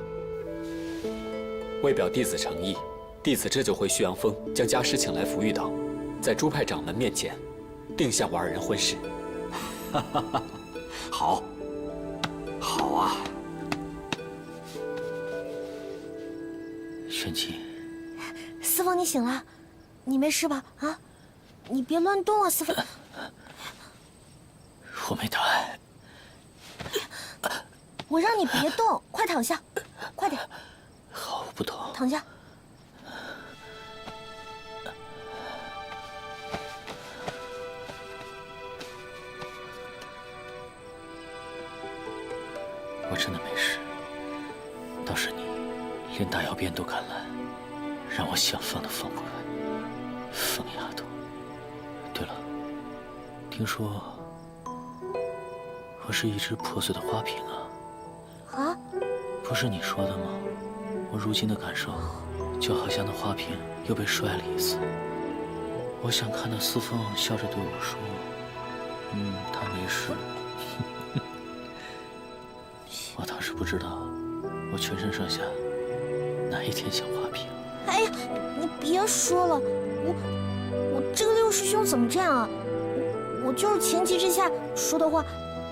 为表弟子诚意，弟子这就回旭阳峰，将家师请来福玉岛，在诸派掌门面前定下我二人婚事。好，好啊。玄机，师父，你醒了，你没事吧？啊，你别乱动啊，师父。我没答案。我让你别动，快躺下，快点。好，我不动。躺下。我真的没事，倒是你，连大药鞭都敢拦，让我想放都放不开。疯丫头。对了，听说我是一只破碎的花瓶啊。啊？不是你说的吗？我如今的感受，就好像那花瓶又被摔了一次。我想看到司凤笑着对我说：“他没事。”我倒是不知道，我全身上下哪一天像花瓶。哎呀，你别说了，我这个六师兄怎么这样啊？我就是情急之下说的话，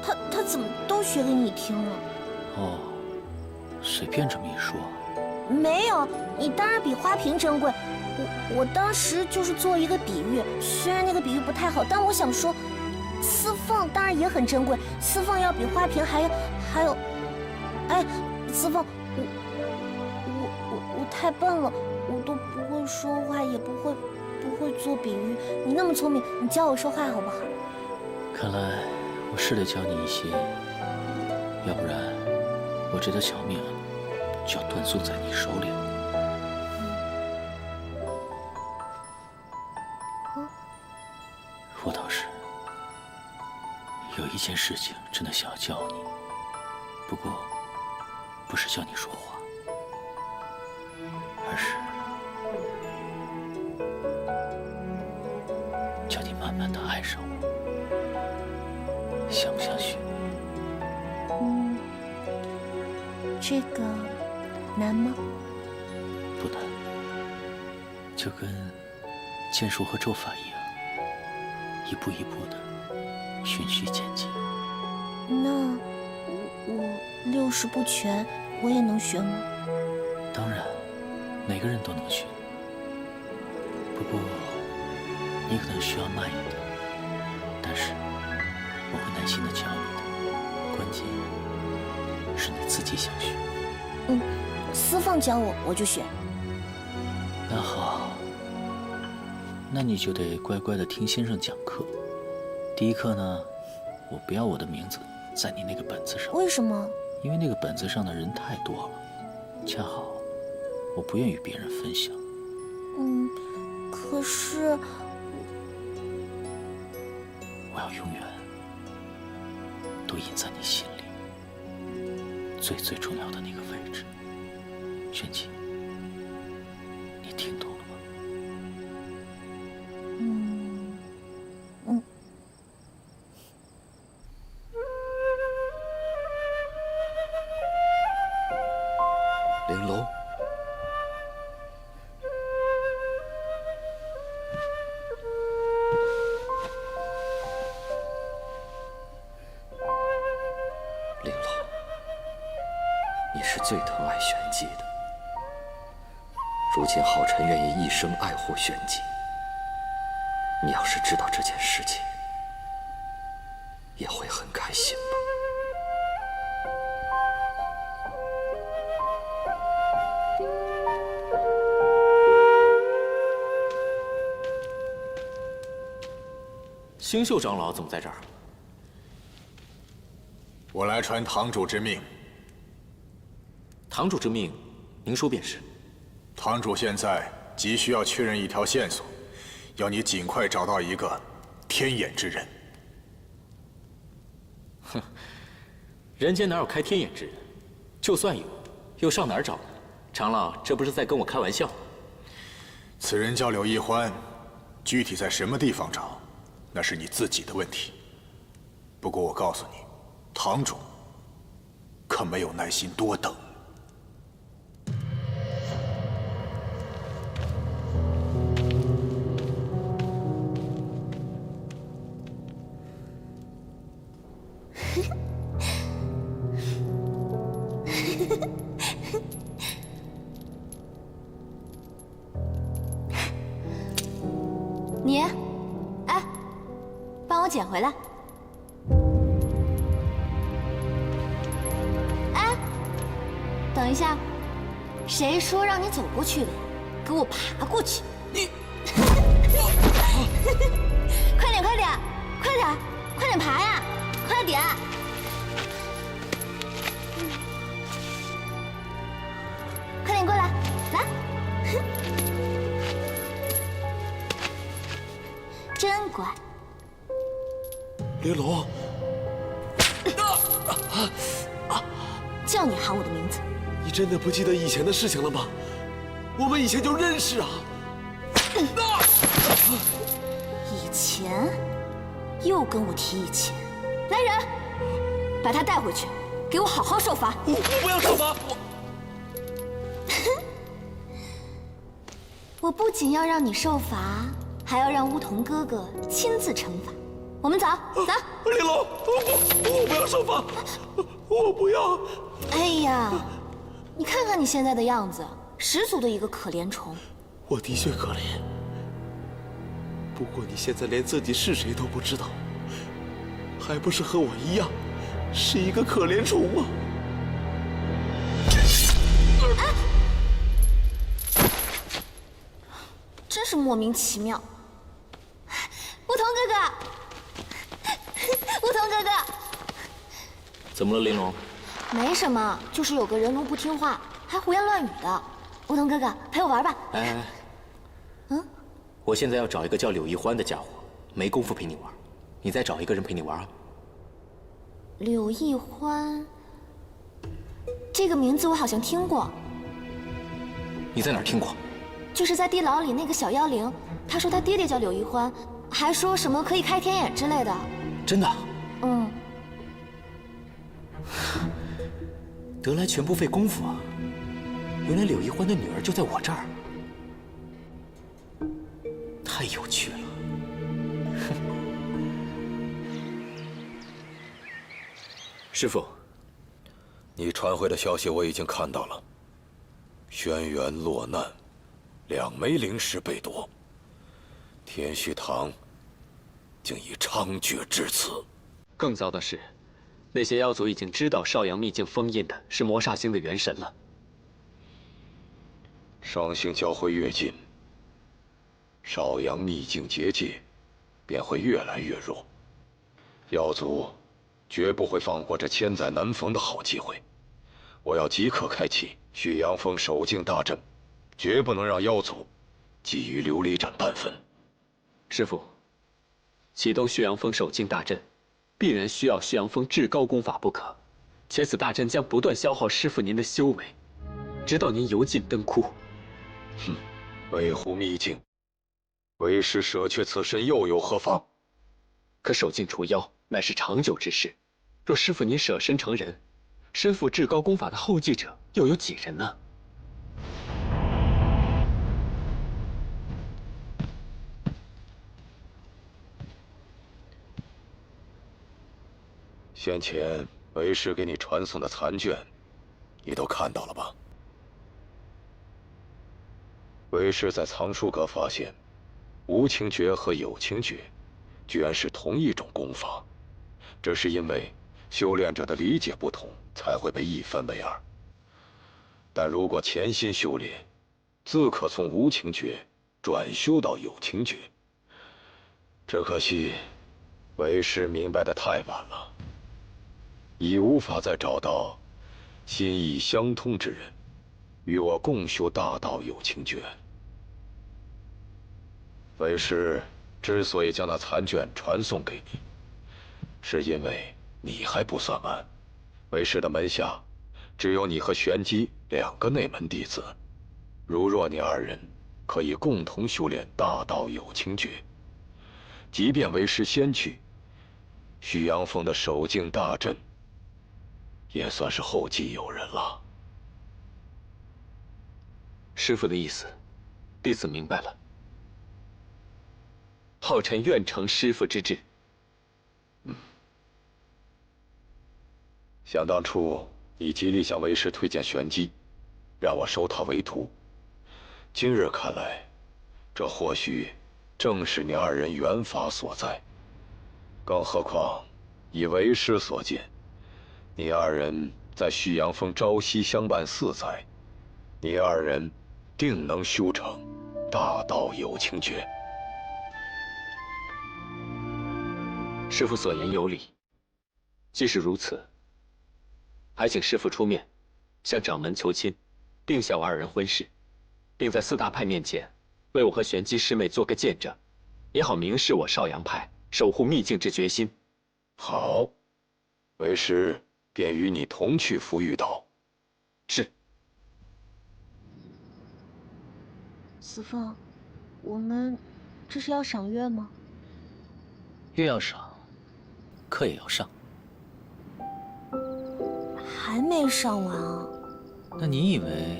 他怎么都学给你听了？哦，随便这么一说。没有，你当然比花瓶珍贵。我当时就是做一个比喻，虽然那个比喻不太好，但我想说，丝凤当然也很珍贵，丝凤要比花瓶还有，哎，丝凤，我太笨了，我都不会说话，也不会做比喻。你那么聪明，你教我说话好不好？看来我是得教你一些，要不然我这条小命就要断送在你手里了。我倒是有一件事情真的想要教你，不过不是教你说话，而是叫你慢慢的爱上我，想不想学？这个难吗？不难，就跟剑术和咒法一样，一步一步的循序渐进。那我六式不全，我也能学吗？当然，每个人都能学。不过，你可能需要慢一点，但是我会耐心的教你的。关键是你自己想学。丝凤教我，我就学。那好，那你就得乖乖的听先生讲课。第一课呢，我不要我的名字在你那个本子上。为什么？因为那个本子上的人太多了，恰好我不愿与别人分享。可是我要永远都印在你心里最重要的那个位置。玄机，你听懂了吗？玲珑，玲珑，你是最疼爱玄机的。如今浩辰愿意一生爱护玄机，你要是知道这件事情，也会很开心吧？星宿长老怎么在这儿？我来传堂主之命。堂主之命，您说便是。堂主现在急需要确认一条线索，要你尽快找到一个天眼之人。哼，人间哪有开天眼之人？就算有，又上哪儿找呢？长老，这不是在跟我开玩笑？此人叫柳一欢，具体在什么地方找，那是你自己的问题。不过我告诉你，堂主可没有耐心多等。你，哎，帮我捡回来。哎，等一下，谁说让你走过去的？给我爬过去！你，快点，快点，快点，快点爬呀！快点！快点过来，来！真乖。玲珑，叫你喊我的名字。你真的不记得以前的事情了吗？我们以前就认识啊！以前，又跟我提以前。来人，把他带回去，给我好好受罚。我不要受罚！我不仅要让你受罚，还要让梧桐哥哥亲自惩罚。我们走，走。玲珑，我不要受罚，我不要。哎呀，你看看你现在的样子，十足的一个可怜虫。我的确可怜，不过你现在连自己是谁都不知道，还不是和我一样，是一个可怜虫吗？真是莫名其妙。梧桐哥哥，梧桐哥哥，怎么了，玲珑？没什么，就是有个人奴不听话，还胡言乱语的。梧桐哥哥，陪我玩吧。哎，嗯，我现在要找一个叫柳一欢的家伙，没工夫陪你玩，你再找一个人陪你玩啊。柳一欢，这个名字我好像听过。你在哪儿听过？就是在地牢里那个小妖灵，他说他爹爹叫柳一欢，还说什么可以开天眼之类的。真的？嗯。得来全不费工夫啊！原来柳一欢的女儿就在我这儿，太有趣了。师傅，你传回的消息我已经看到了。轩辕落难，2枚灵石被夺，天虚堂竟已猖獗至此。更糟的是，那些妖族已经知道少阳秘境封印的是魔煞星的元神了。双星交汇越近，少阳秘境结界便会越来越弱。妖族绝不会放过这千载难逢的好机会。我要即刻开启旭阳峰守境大阵，绝不能让妖族觊觎琉璃盏半分。师父，启动旭阳峰守境大阵，必然需要旭阳峰至高功法不可，且此大阵将不断消耗师父您的修为，直到您油尽灯枯。哼，维护秘境，为师舍却此身又有何妨？可守境除妖乃是长久之事，若师父您舍身成人，身负至高功法的后继者又有几人呢？先前为师给你传送的残卷，你都看到了吧？为师在藏书阁发现，无情诀和有情诀，居然是同一种功法，这是因为修炼者的理解不同，才会被一分为二。但如果潜心修炼，自可从无情诀转修到有情诀。只可惜，为师明白的太晚了，已无法再找到心意相通之人，与我共修大道有情诀。为师之所以将那残卷传送给你，是因为你还不算完。为师的门下只有你和玄机2个内门弟子，如若你2人可以共同修炼大道有情诀，即便为师先去，旭阳峰的守境大阵也算是后继有人了。师父的意思，弟子明白了。浩辰愿承师父之志。想当初，你极力向为师推荐玄机，让我收他为徒。今日看来，这或许正是你2人缘法所在。更何况，以为师所见，你2人在旭阳峰朝夕相伴4载，你2人定能修成大道有情诀。师父所言有理。既是如此，还请师父出面，向掌门求亲，定下我2人婚事，并在4大派面前为我和玄机师妹做个见证，也好明示我少阳派守护秘境之决心。好，为师便与你同去福玉岛。是。子凤，我们这是要赏月吗？月要赏，课也要上。还没上完啊？那你以为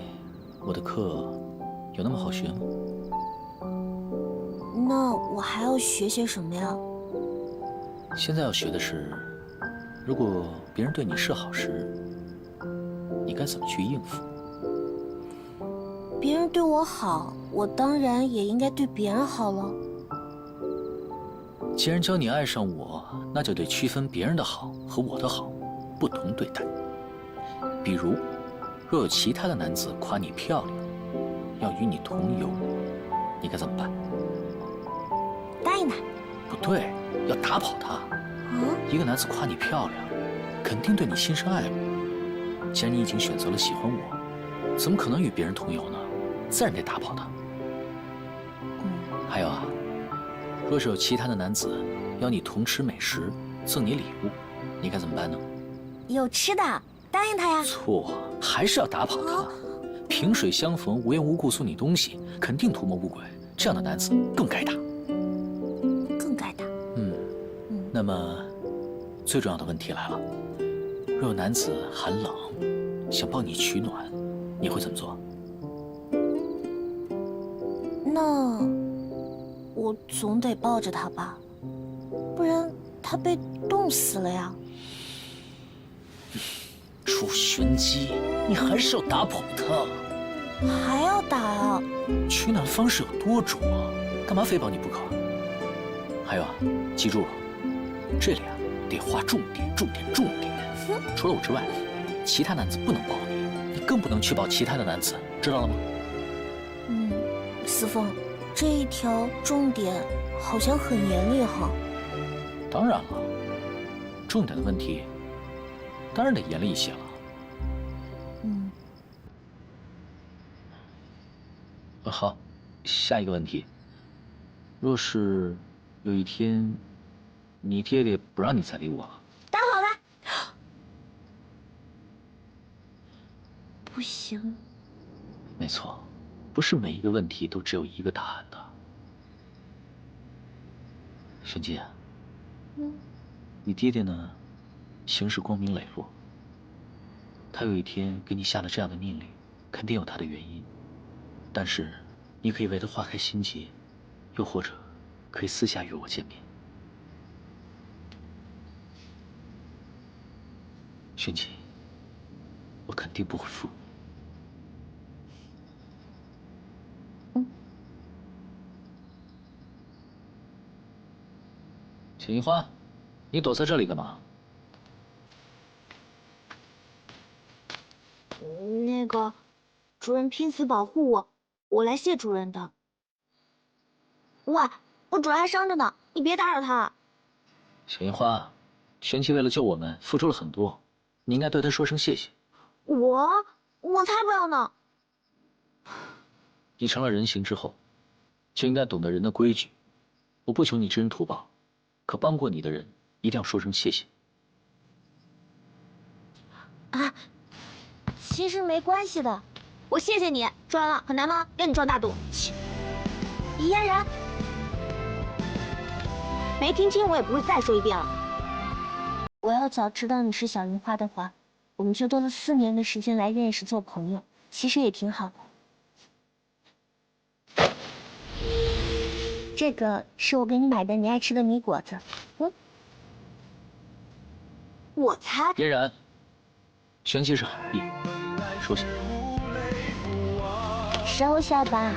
我的课有那么好学吗？那我还要学些什么呀？现在要学的是，如果别人对你示好时，你该怎么去应付？别人对我好，我当然也应该对别人好了。既然教你爱上我，那就得区分别人的好和我的好，不同对待。比如，若有其他的男子夸你漂亮，要与你同游，你该怎么办？答应他。不对，要打跑他。一个男子夸你漂亮，肯定对你心生爱慕。既然你已经选择了喜欢我，怎么可能与别人同游呢？自然得打跑他。还有啊，若是有其他的男子邀你同吃美食，赠你礼物，你该怎么办呢？有吃的，答应他呀。错，还是要打跑他。萍水相逢，无缘无故送你东西，肯定图谋不轨。这样的男子更该打。更该打。那么，最重要的问题来了：若有男子寒冷，想抱你取暖，你会怎么做？那我总得抱着他吧，不然他被冻死了呀。楚玄机，你还是要打跑他。还要打啊？取暖方式有多种啊，干嘛非抱你不可？还有啊，记住了，这里啊得划重点，重点，重点。除了我之外，其他男子不能抱你，你更不能去抱其他的男子，知道了吗？司凤，这一条重点好像很严厉哈。当然了，重点的问题当然得严厉一些了。好，下一个问题，若是有一天你爹爹不让你再理我了，打跑他。不行。没错，不是每一个问题都只有一个答案的。玄机，你爹爹呢，行事光明磊落。他有一天给你下了这样的命令，肯定有他的原因。但是，你可以为他化开心结，又或者可以私下与我见面。玄机，我肯定不会负你。秦一花，你躲在这里干嘛？那个，主人拼死保护我，我来谢主人的。喂，我主人还伤着呢，你别打扰他。秦一花，玄机为了救我们付出了很多，你应该对他说声谢谢。我才不要呢。你成了人形之后，就应该懂得人的规矩。我不求你知恩图报，可帮过你的人一定要说声谢谢。啊，其实没关系的，我谢谢你。说完了，很难吗？让你壮大度。嫣然，没听清，我也不会再说一遍了。我要早知道你是小樱花的话，我们就多了4年的时间来认识做朋友，其实也挺好的。这个是我给你买的你爱吃的米果子。我猜。嫣然，玄机是海碧，收下。收下吧。